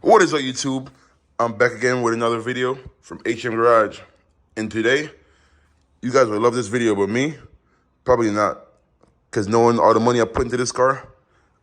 What is up, YouTube? I'm back again with another video from HM Garage. And today, you guys will love this video, but me, probably not. Because knowing all the money I put into this car,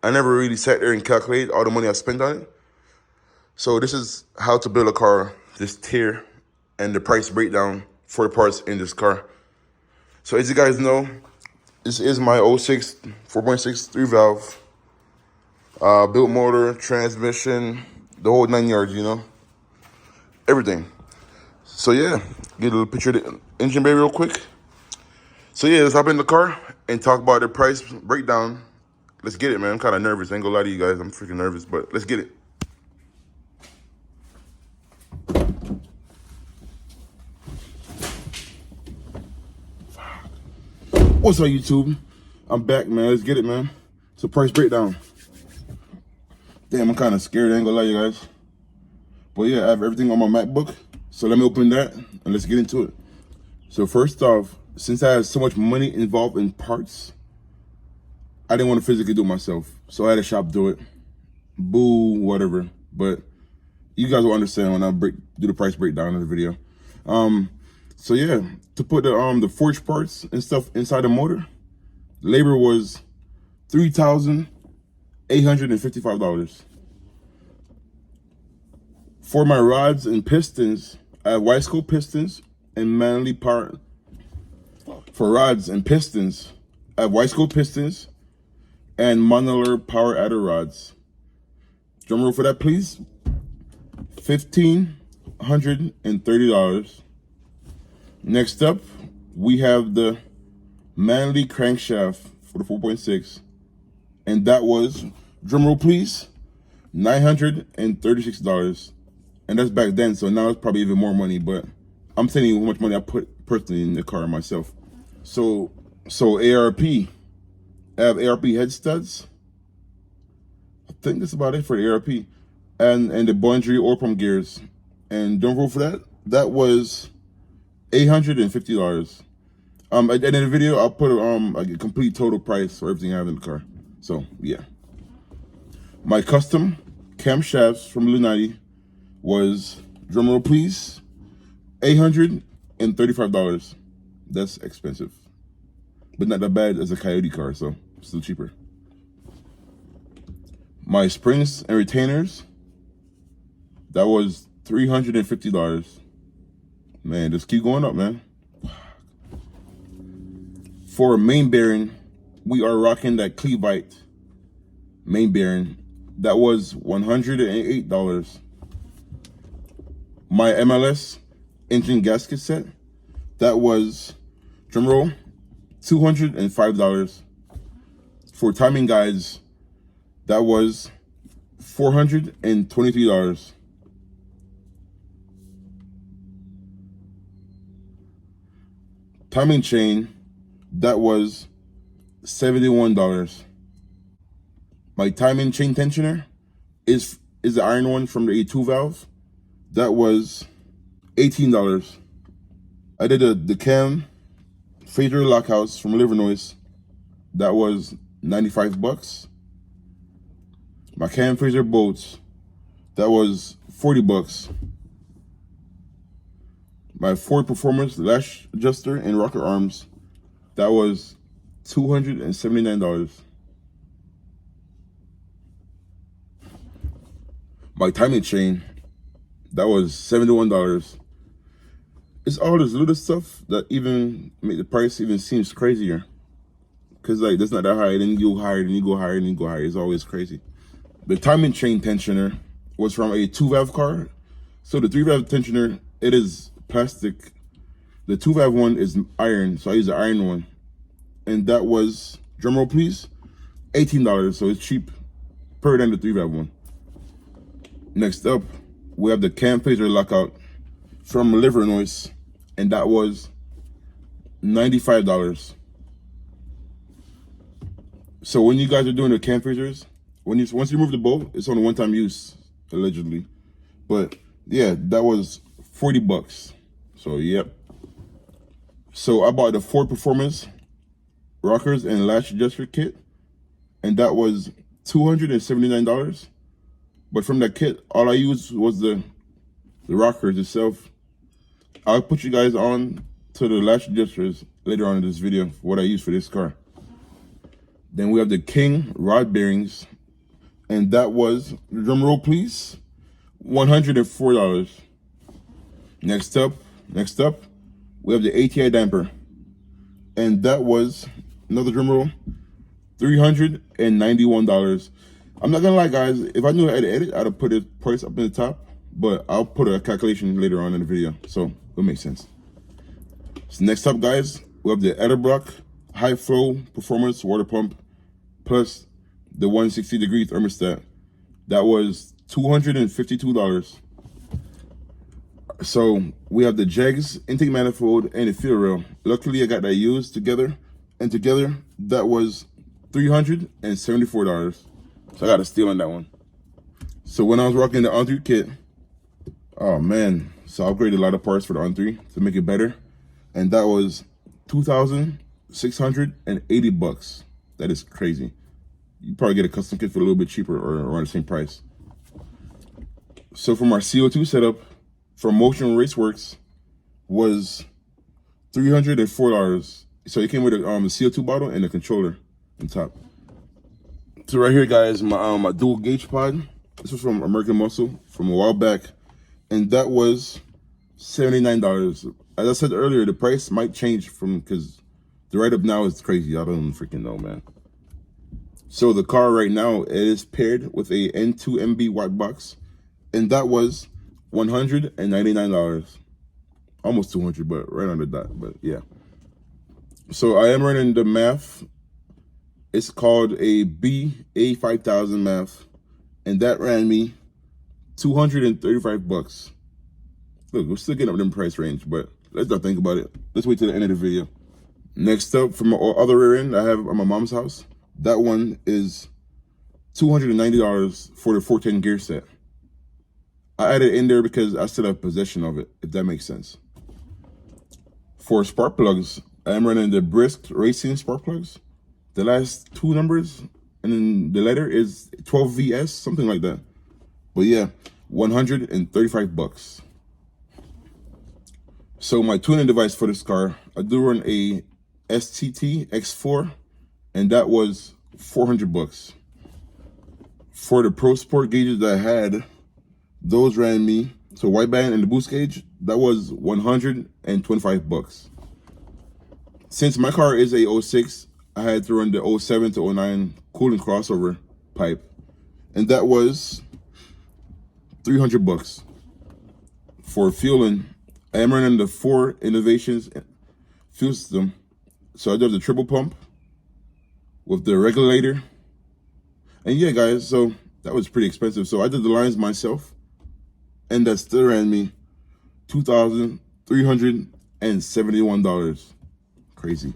I never really sat there and calculated all the money I spent on it. So this is how to build a car, this tier, and the price breakdown for the parts in this car. So as you guys know, this is my 06 4.6 3-valve. Built motor, transmission, the whole 9 yards, you know, everything. So yeah, get a little picture of the engine bay real quick. So yeah, let's hop in the car and talk about the price breakdown. Let's get it, man. I'm kind of nervous. I ain't gonna lie to you guys. I'm freaking nervous, but let's get it. What's up, YouTube? I'm back, man. Let's get it, man. It's a price breakdown. Damn, I'm kind of scared. I ain't gonna lie to you guys. But yeah, I have everything on my MacBook. So let me open that and let's get into it. So first off, since I had so much money involved in parts, I didn't want to physically do it myself. So I had a shop do it. Boo, whatever. But you guys will understand when I do the price breakdown of the video. So yeah, to put the forged parts and stuff inside the motor, labor was $3,855. For my rods and pistons, I have Wiseco pistons and manually power. For rods and pistons, I have Wiseco pistons and modular power adder rods. Drum roll for that, please. $1,530. Next up, we have the manually crankshaft for the 4.6, and that was, drum roll please, $936. And that's back then, so now it's probably even more money, but I'm telling you how much money I put personally in the car myself. So ARP, I have ARP head studs. I think that's about it for the ARP. And the Bondry oil pump gears. And don't roll for that. That was $850. At the end of the video, I'll put a complete total price for everything I have in the car. So yeah. My custom camshafts from Lunati was, drumroll please, $835. That's expensive, but not that bad as a Coyote car, so still cheaper. My springs and retainers, that was $350. Man, just keep going up, man. For a main bearing, we are rocking that Clevite main bearing. That was $108. My MLS engine gasket set, that was, drumroll, $205. For timing guides, that was $423. Timing chain, that was $71. My timing chain tensioner is the iron one from the A2 valve. That was $18. I did the cam phaser lockhouse from Livernois. That was $95. My cam phaser bolts, that was $40. My Ford Performance lash adjuster and rocker arms, that was $279. My timing chain, that was $71. It's all this little stuff that even make the price even seems crazier. Cause like that's not that high, then you go higher, then you go higher, then you go higher. It's always crazy. The timing chain tensioner was from a 2-valve car. So the 3-valve tensioner, it is plastic. The 2-valve one is iron, so I use the iron one. And that was, drumroll please, $18. So it's cheap per than the 3-valve one. Next up, we have the cam phaser lockout from Livernois, and that was $95. So when you guys are doing the cam phasers, once you remove the bolt, it's on a one-time use, allegedly. But yeah, that was $40. So yep. So I bought the Ford Performance rockers and latch adjuster kit, and that was $279. But from that kit, all I used was the rockers itself. I'll put you guys on to the latch adjusters later on in this video, what I use for this car. Then we have the King rod bearings, and that was, drum roll please, $104. Next up, we have the ATI damper, and that was, another drum roll, $391. I'm not gonna lie, guys, if I knew how to edit, I'd have put the price up in the top, but I'll put a calculation later on in the video, so it'll make sense. So next up, guys, we have the Edelbrock high flow performance water pump plus the 160-degree thermostat. That was $252. So we have the jegs, intake manifold, and the fuel rail. Luckily, I got that used together, and together that was $374. So I got a steal on that one. So when I was rocking the on3 kit, oh man, so I upgraded a lot of parts for the on3 to make it better, and that was $2,680. That is crazy. You probably get a custom kit for a little bit cheaper or around the same price. So for my CO2 setup, from Motion Raceworks was $304. So it came with a CO2 bottle and a controller on top. So right here, guys, my dual gauge pod. This was from American Muscle from a while back, and that was $79. As I said earlier, the price might change because the write-up now is crazy. I don't freaking know, man. So the car right now, it is paired with a N2MB white box, and that was $199. Almost 200, but right on the dot, but yeah. So I am running the MAF. It's called a BA5000 MAF, and that ran me $235. Look, we're still getting up in the price range, but let's not think about it. Let's wait till the end of the video. Next up, from my other rear end, I have at my mom's house. That one is $290 for the 410 gear set. I added it in there because I still have possession of it, if that makes sense. For spark plugs, I am running the Brisk Racing spark plugs. The last two numbers, and then the letter is 12VS, something like that. But yeah, $135. So my tuning device for this car, I do run a STT X4, and that was $400. For the Pro Sport gauges that I had, those ran me, so white band and the boost gauge, that was $125. Since my car is a 06, I had to run the 07 to 09 cooling crossover pipe, and that was $300. For fueling, I am running the 4 Innovations fuel system. So I do have the triple pump with the regulator. And yeah, guys, so that was pretty expensive. So I did the lines myself, and that still ran me $2,371. Crazy.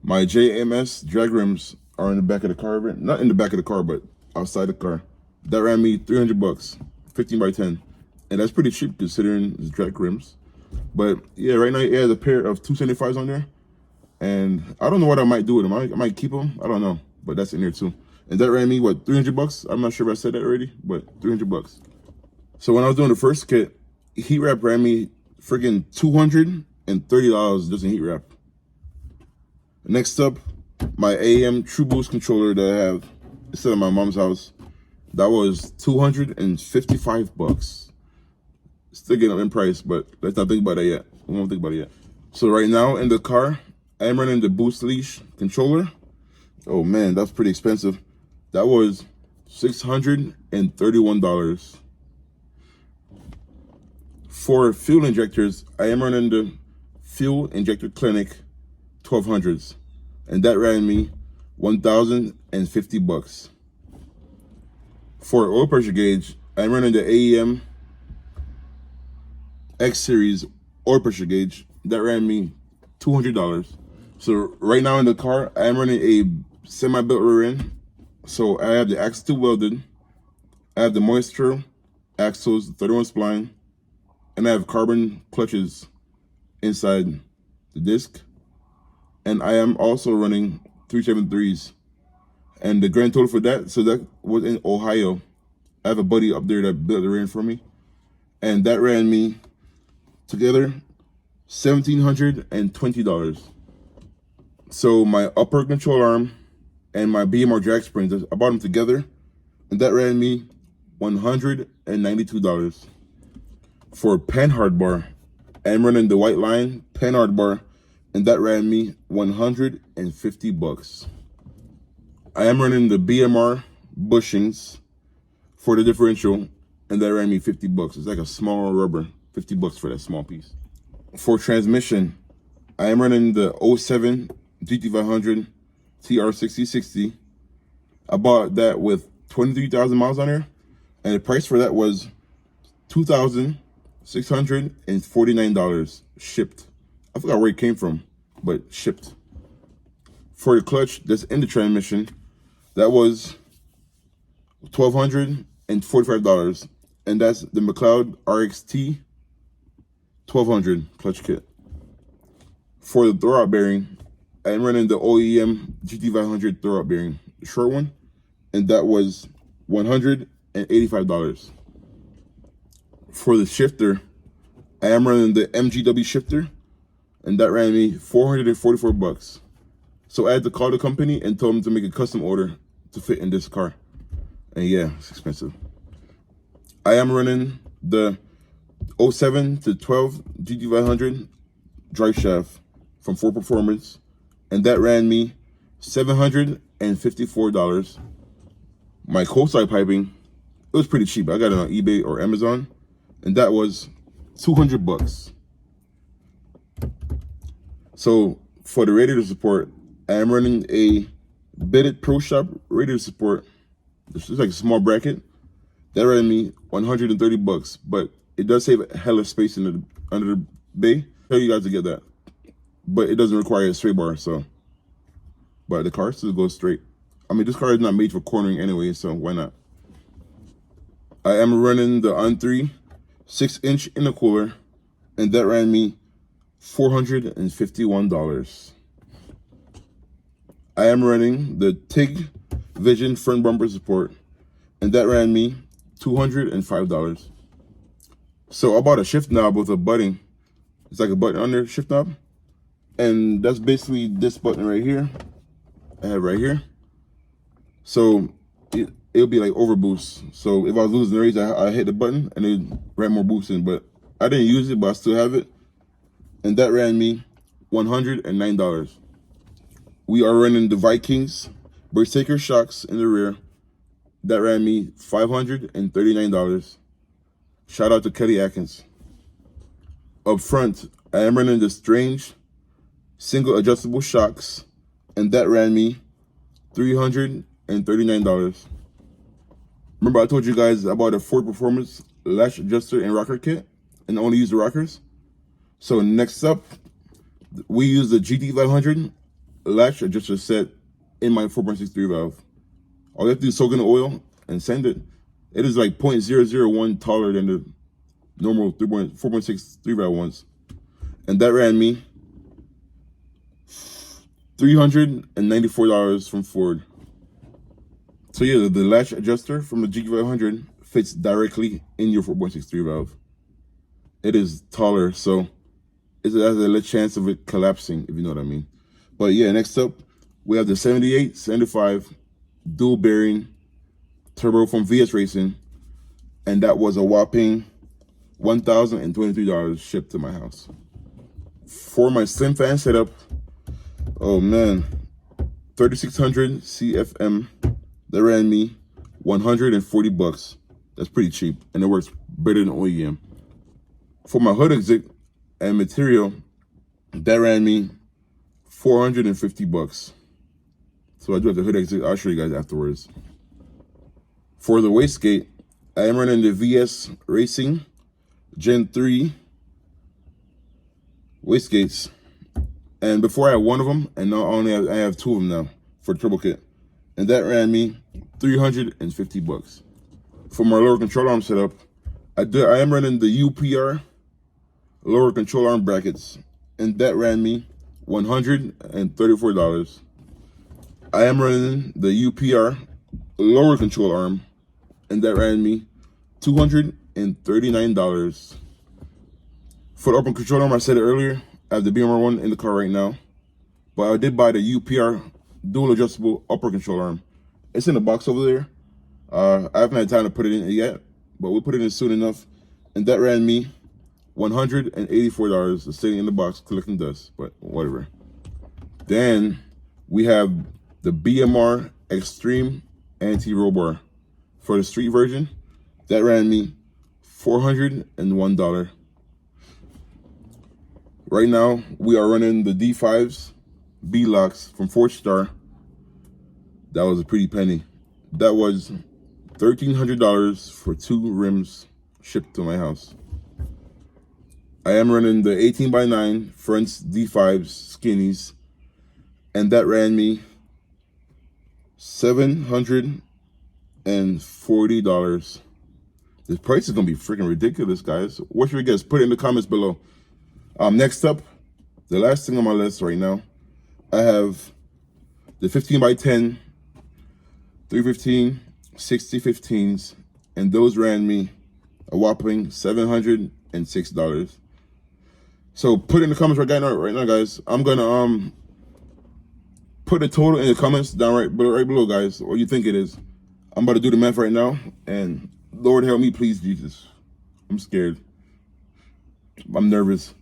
My JMS drag rims are in the back of the car, not in the back of the car, but outside the car. That ran me $300, 15 by 10. And that's pretty cheap considering it's drag rims. But yeah, right now it has a pair of 275s on there. And I don't know what I might do with them. I might keep them. I don't know. But that's in there too. And that ran me, what, $300? I'm not sure if I said that already, but $300. So when I was doing the first kit, heat wrap ran me freaking $230 just in heat wrap. Next up, my AM True Boost controller that I have, it's still at my mom's house. That was $255. Still getting up in price, but let's not think about that yet. We won't think about it yet. So right now in the car, I am running the Boost Leash controller. Oh man, that's pretty expensive. That was $631. For fuel injectors, I am running the Fuel Injector Clinic 1200s, and that ran me $1,050. For oil pressure gauge, I'm running the AEM X Series oil pressure gauge. That ran me $200. So right now in the car, I'm running a semi-built rear end. So I have the axle tube welded, I have the moisture axles, 31 spline, and I have carbon clutches inside the disc. And I am also running 373s. And the grand total for that, so that was in Ohio, I have a buddy up there that built the ring for me, and that ran me together $1,720. So my upper control arm and my BMR drag springs, I bought them together, and that ran me $192. For pen hard bar, I'm running the white line pen hard bar, and that ran me $150. I am running the BMR bushings for the differential, and that ran me $50. It's like a small rubber, $50 for that small piece. For transmission, I am running the 07 GT500 TR6060. I bought that with 23,000 miles on there, and the price for that was $2,649 shipped. I forgot where it came from, but shipped. For the clutch that's in the transmission, that was $1,245, and that's the McLeod RXT 1200 clutch kit. For the throwout bearing, I'm running the OEM GT500 throwout bearing, the short one, and that was $185. For the shifter, I am running the MGW shifter, and that ran me $444. So I had to call the company and told them to make a custom order to fit in this car. And yeah, it's expensive. I am running the 07 to 12 GT500 drive shaft from Ford Performance, and that ran me $754. My cold-side piping, it was pretty cheap. I got it on eBay or Amazon, and that was $200. So for the radiator support, I am running a Bitted Pro Shop radiator support. This is like a small bracket. That ran me $130, but it does save a hella space in the under the bay. Tell you guys to get that, but it doesn't require a straight bar. So, but the car still goes straight. I mean, this car is not made for cornering anyway, so why not? I am running the On3 6-inch intercooler, and that ran me $451. I am running the TIG Vision front bumper support, and that ran me $205. So I bought a shift knob with a button. It's like a button on there, shift knob, and that's basically this button right here. I have right here. So it'll be like overboost. So if I was losing the race, I hit the button and it ran more boost in. But I didn't use it, but I still have it, and that ran me $109. We are running the Vikings brake taker shocks in the rear. That ran me $539. Shout out to Kelly Atkins. Up front, I am running the Strange single adjustable shocks, and that ran me $339. Remember I told you guys I bought a Ford Performance latch adjuster and rocker kit, and only use the rockers. So next up, we use the GT500 latch adjuster set in my 4.63 valve. All you have to do is soak in the oil and send it. It is like 0.001 taller than the normal 4.63 valve ones. And that ran me $394 from Ford. So yeah, the latch adjuster from the GT500 fits directly in your 4.63 valve. It is taller, so it has a little chance of it collapsing, if you know what I mean. But yeah, next up, we have the 78, 75 dual bearing turbo from VS Racing, and that was a whopping $1,023 shipped to my house. For my slim fan setup, oh man, 3600 CFM, that ran me $140. That's pretty cheap, and it works better than OEM. For my hood exit and material, that ran me $450. So I do have the hood exit. I'll show you guys afterwards. For the wastegate, I am running the VS Racing Gen 3 wastegates. And before I had one of them, and now I have two of them now for the turbo kit. And that ran me $350. For my lower control arm setup, I am running the UPR lower control arm brackets, and that ran me $134. I am running the UPR lower control arm, and that ran me $239. For the upper control arm, I said it earlier, I have the BMR one in the car right now, but I did buy the UPR dual adjustable upper control arm. It's in the box over there. I haven't had time to put it in yet, but we'll put it in soon enough. And that ran me $184. It's sitting in the box collecting dust, but whatever. Then we have the BMR Extreme Anti-Roll Bar. For the street version, that ran me $401. Right now, we are running the D5s, B-Locks from 4-Star. That was a pretty penny. That was $1,300 for 2 rims shipped to my house. I am running the 18x9 fronts D5s skinnies, and that ran me $740. This price is gonna be freaking ridiculous, guys. What should we guess? Put it in the comments below. Next up, the last thing on my list right now, I have the 15x10, 315, 6015s, and those ran me a whopping $706. So put in the comments right now, guys. I'm gonna put the total in the comments down right below, guys. What you think it is? I'm about to do the math right now, and Lord help me, please, Jesus. I'm scared. I'm nervous.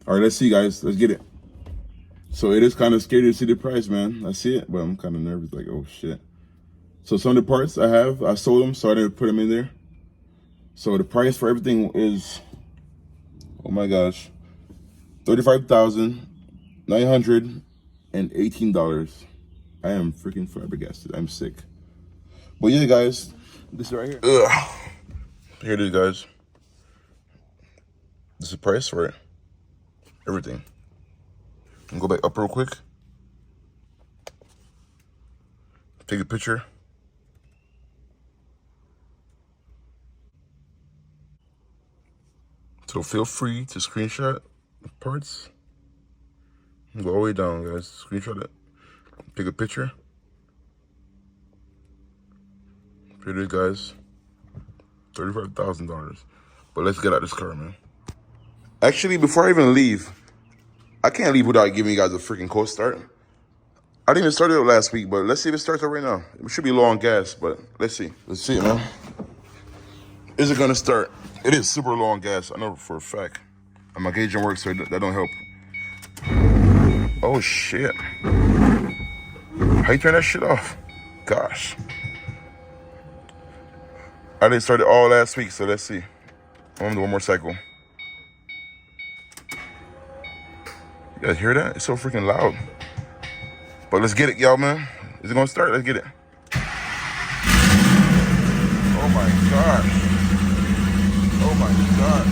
All right, let's see, guys. Let's get it. So it is kind of scary to see the price, man. I see it, but I'm kind of nervous, like, oh, shit. So some of the parts I sold them, so I didn't put them in there. So the price for everything is, oh my gosh, $35,918. I am freaking flabbergasted. I'm sick. But yeah, guys, this is right here. Ugh. Here it is, guys. This is the price for it. Everything. And go back up real quick. Take a picture. So feel free to screenshot the parts. Go all the way down, guys. Screenshot it. Take a picture. Here it is, guys. $35,000. But let's get out this car, man. Actually, before I even leave, I can't leave without giving you guys a freaking cold start. I didn't even start it last week, but let's see if it starts up right now. It should be low on gas, but let's see. Let's see, man. Is it gonna start? It is super low on gas. I know for a fact. And my gauge don't work, so that don't help. Oh shit! How you turn that shit off? Gosh. I didn't start it all last week, so let's see. I'm gonna do one more cycle. You guys hear that? It's so freaking loud. But let's get it, y'all, man. Is it gonna start? Let's get it. Oh my gosh. Oh my God.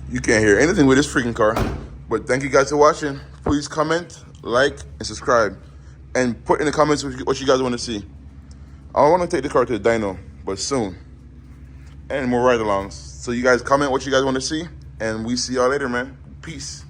You can't hear anything with this freaking car. But thank you guys for watching. Please comment, like, and subscribe. And put in the comments what you guys want to see. I want to take the car to the dyno, but soon. And more ride-alongs. So you guys comment what you guys want to see. And we see y'all later, man. Peace.